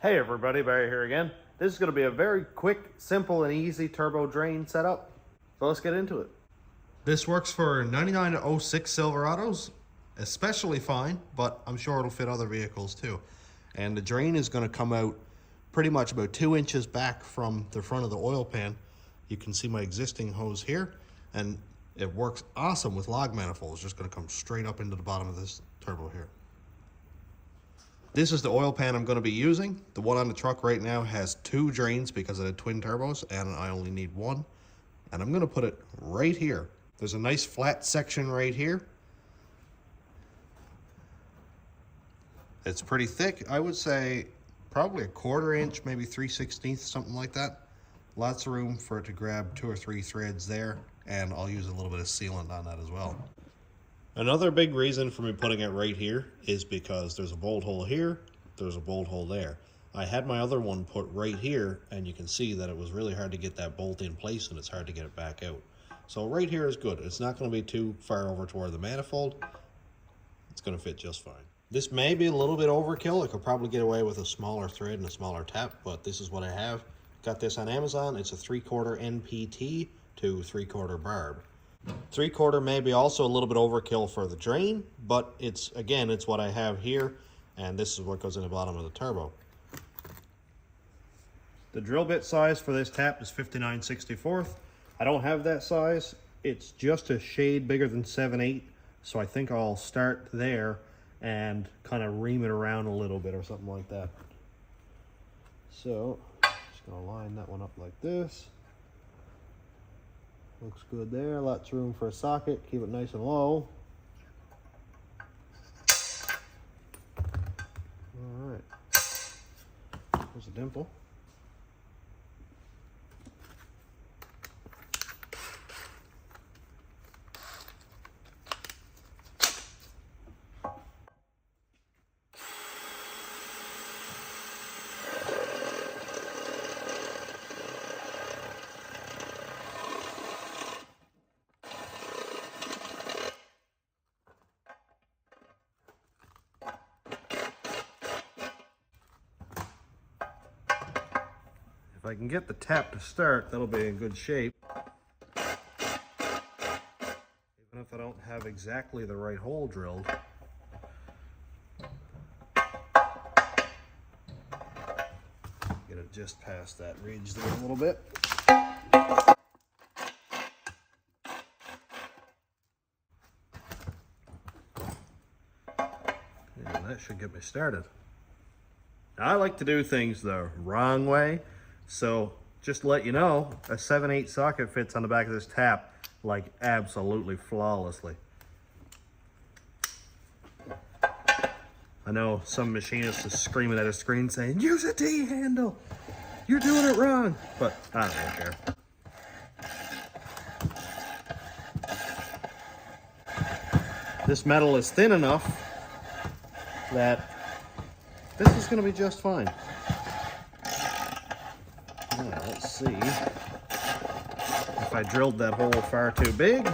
Hey everybody, Barry here again. This is going to be a very quick, simple, and easy turbo drain setup. So let's get into it. This works for 99 to 06 Silverados, especially fine, but I'm sure it'll fit other vehicles too. And the drain is going to come out pretty much about 2 inches back from the front of the oil pan. You can see my existing hose here, and it works awesome with log manifolds. Just going to come straight up into the bottom of this turbo here. This is the oil pan I'm going to be using. The one on the truck right now has 2 drains because of the twin turbos, and I only need 1. And I'm going to put it right here. There's a nice flat section right here. It's pretty thick. I would say probably a 1/4 inch, maybe 3/16, something like that. Lots of room for it to grab 2 or 3 threads there, and I'll use a little bit of sealant on that as well. Another big reason for me putting it right here is because there's a bolt hole here, there's a bolt hole there. I had my other one put right here, and you can see that it was really hard to get that bolt in place, and it's hard to get it back out. So right here is good. It's not going to be too far over toward the manifold. It's going to fit just fine. This may be a little bit overkill. I could probably get away with a smaller thread and a smaller tap, but this is what I have. Got this on Amazon. It's a 3/4 NPT to 3/4 barb. 3/4 may be also a little bit overkill for the drain, but it's what I have here, and this is what goes in the bottom of the turbo. The drill bit size for this tap is 59/64. I don't have that size. It's just a shade bigger than 7/8, so I think I'll start there and kind of ream it around a little bit or something like that. So, just gonna line that one up like this. Looks good there. Lots of room for a socket. Keep it nice and low. All right. There's a dimple. If I can get the tap to start, that'll be in good shape. Even if I don't have exactly the right hole drilled. Get it just past that ridge there a little bit. And that should get me started. I like to do things the wrong way. So just to let you know, a 7/8 socket fits on the back of this tap like absolutely flawlessly. I know some machinist is screaming at a screen saying, use a T-handle, you're doing it wrong, but I don't really care. This metal is thin enough that this is going to be just fine. Now, let's see if I drilled that hole far too big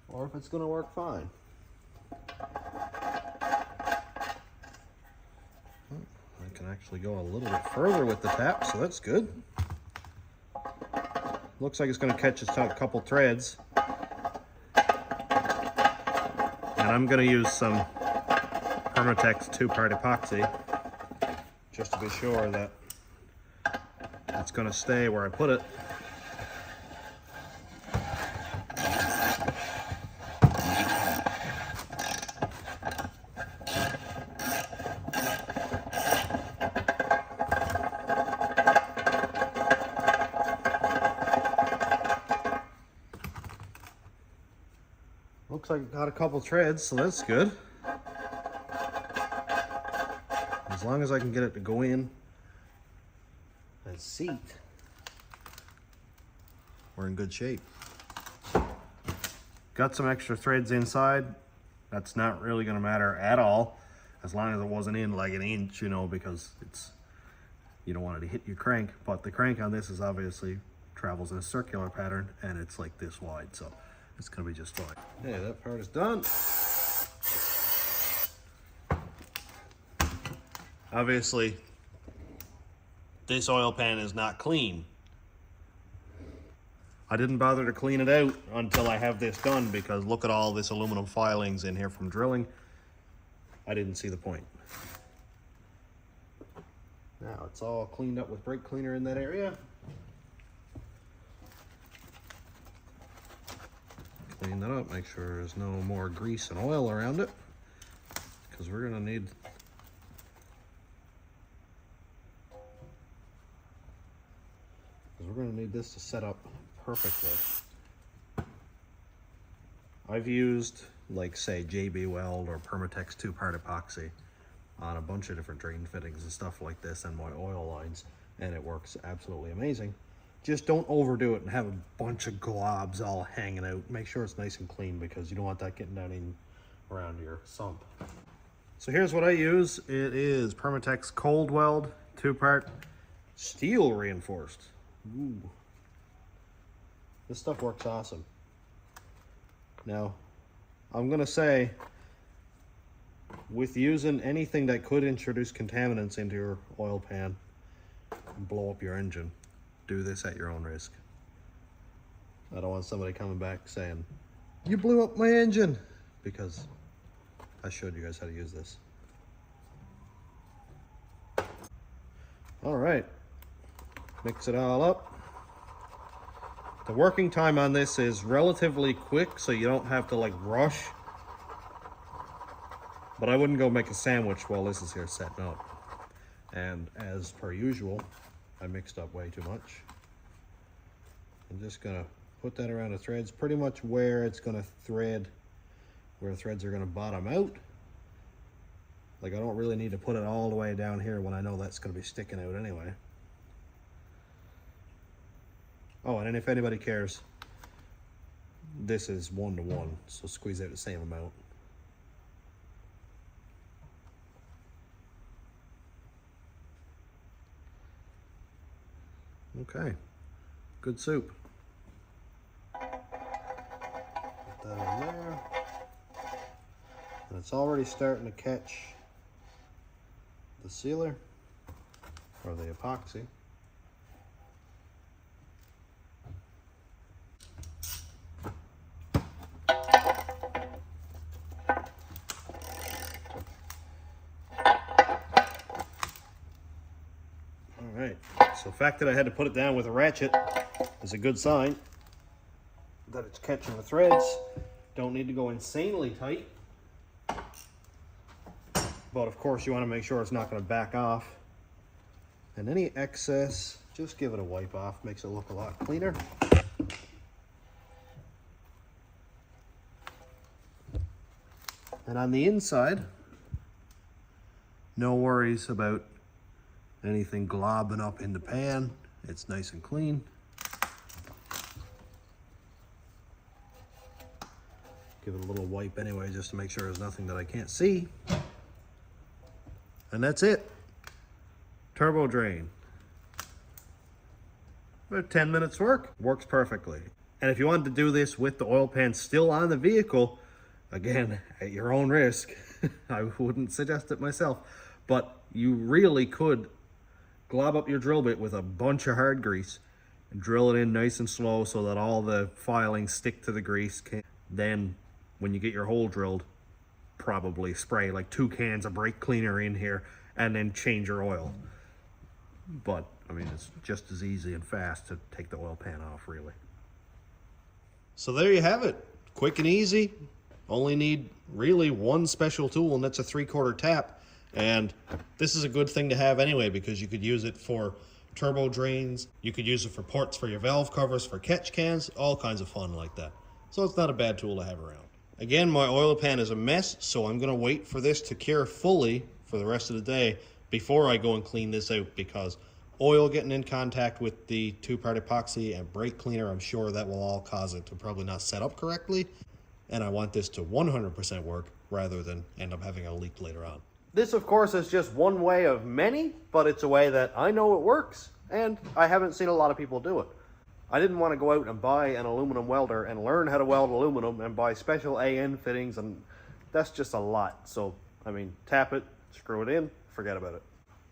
or if it's going to work fine. I can actually go a little bit further with the tap, so that's good. Looks like it's going to catch a couple threads. And I'm going to use some Permatex 2-part epoxy just to be sure that it's going to stay where I put it. Looks like I got a couple threads, so that's good. As long as I can get it to go in and seat, we're in good shape. Got some extra threads inside. That's not really going to matter at all, as long as it wasn't in like 1 inch, you know, because you don't want it to hit your crank. But the crank on this is obviously travels in a circular pattern, and it's like this wide, so it's going to be just fine. Okay, that part is done. Obviously, this oil pan is not clean. I didn't bother to clean it out until I have this done because look at all this aluminum filings in here from drilling. I didn't see the point. Now it's all cleaned up with brake cleaner in that area. Clean that up, make sure there's no more grease and oil around it, because we're gonna need this to set up perfectly. I've used, like, say, JB Weld or Permatex 2-part epoxy on a bunch of different drain fittings and stuff like this and my oil lines, and it works absolutely amazing. Just don't overdo it and have a bunch of globs all hanging out. Make sure it's nice and clean because you don't want that getting down in around your sump. So here's what I use. It is Permatex Cold Weld 2-part steel reinforced. Ooh. This stuff works awesome. Now, I'm gonna say, with using anything that could introduce contaminants into your oil pan and blow up your engine, do this at your own risk. I don't want somebody coming back saying, "You blew up my engine," because I showed you guys how to use this. All right, mix it all up. The working time on this is relatively quick, so you don't have to like rush. But I wouldn't go make a sandwich while this is here setting up. And as per usual, I mixed up way too much. I'm just gonna put that around the threads, pretty much where it's gonna thread, where the threads are gonna bottom out. Like, I don't really need to put it all the way down here when I know that's gonna be sticking out anyway. Oh, and if anybody cares, this is 1-to-1, so squeeze out the same amount. Okay, good soup. Put that in there. And it's already starting to catch the sealer, or the epoxy. Alright, so the fact that I had to put it down with a ratchet is a good sign that it's catching the threads. Don't need to go insanely tight, but of course you want to make sure it's not going to back off. And any excess, just give it a wipe off, makes it look a lot cleaner. And on the inside, no worries about anything globbing up in the pan. It's nice and clean. Give it a little wipe anyway, just to make sure there's nothing that I can't see. And that's it. Turbo drain. About 10 minutes work. Works perfectly. And if you wanted to do this with the oil pan still on the vehicle, again, at your own risk, I wouldn't suggest it myself, but you really could glob up your drill bit with a bunch of hard grease and drill it in nice and slow so that all the filings stick to the grease. Then when you get your hole drilled, probably spray like 2 cans of brake cleaner in here and then change your oil. But I mean, it's just as easy and fast to take the oil pan off, really. So there you have it. Quick and easy. Only need really one special tool, and that's a 3/4 tap. And this is a good thing to have anyway, because you could use it for turbo drains, you could use it for ports for your valve covers, for catch cans, all kinds of fun like that. So it's not a bad tool to have around. Again, my oil pan is a mess, so I'm gonna wait for this to cure fully for the rest of the day before I go and clean this out, because oil getting in contact with the 2-part epoxy and brake cleaner, I'm sure that will all cause it to probably not set up correctly. And I want this to 100% work rather than end up having a leak later on. This, of course, is just one way of many, but it's a way that I know it works, and I haven't seen a lot of people do it. I didn't want to go out and buy an aluminum welder and learn how to weld aluminum and buy special AN fittings, and that's just a lot. So, I mean, tap it, screw it in, forget about it.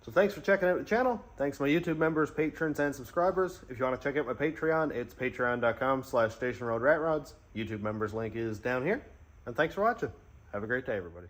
So thanks for checking out the channel. Thanks to my YouTube members, patrons, and subscribers. If you want to check out my Patreon, it's patreon.com/stationroadratrods. YouTube members link is down here. And thanks for watching. Have a great day, everybody.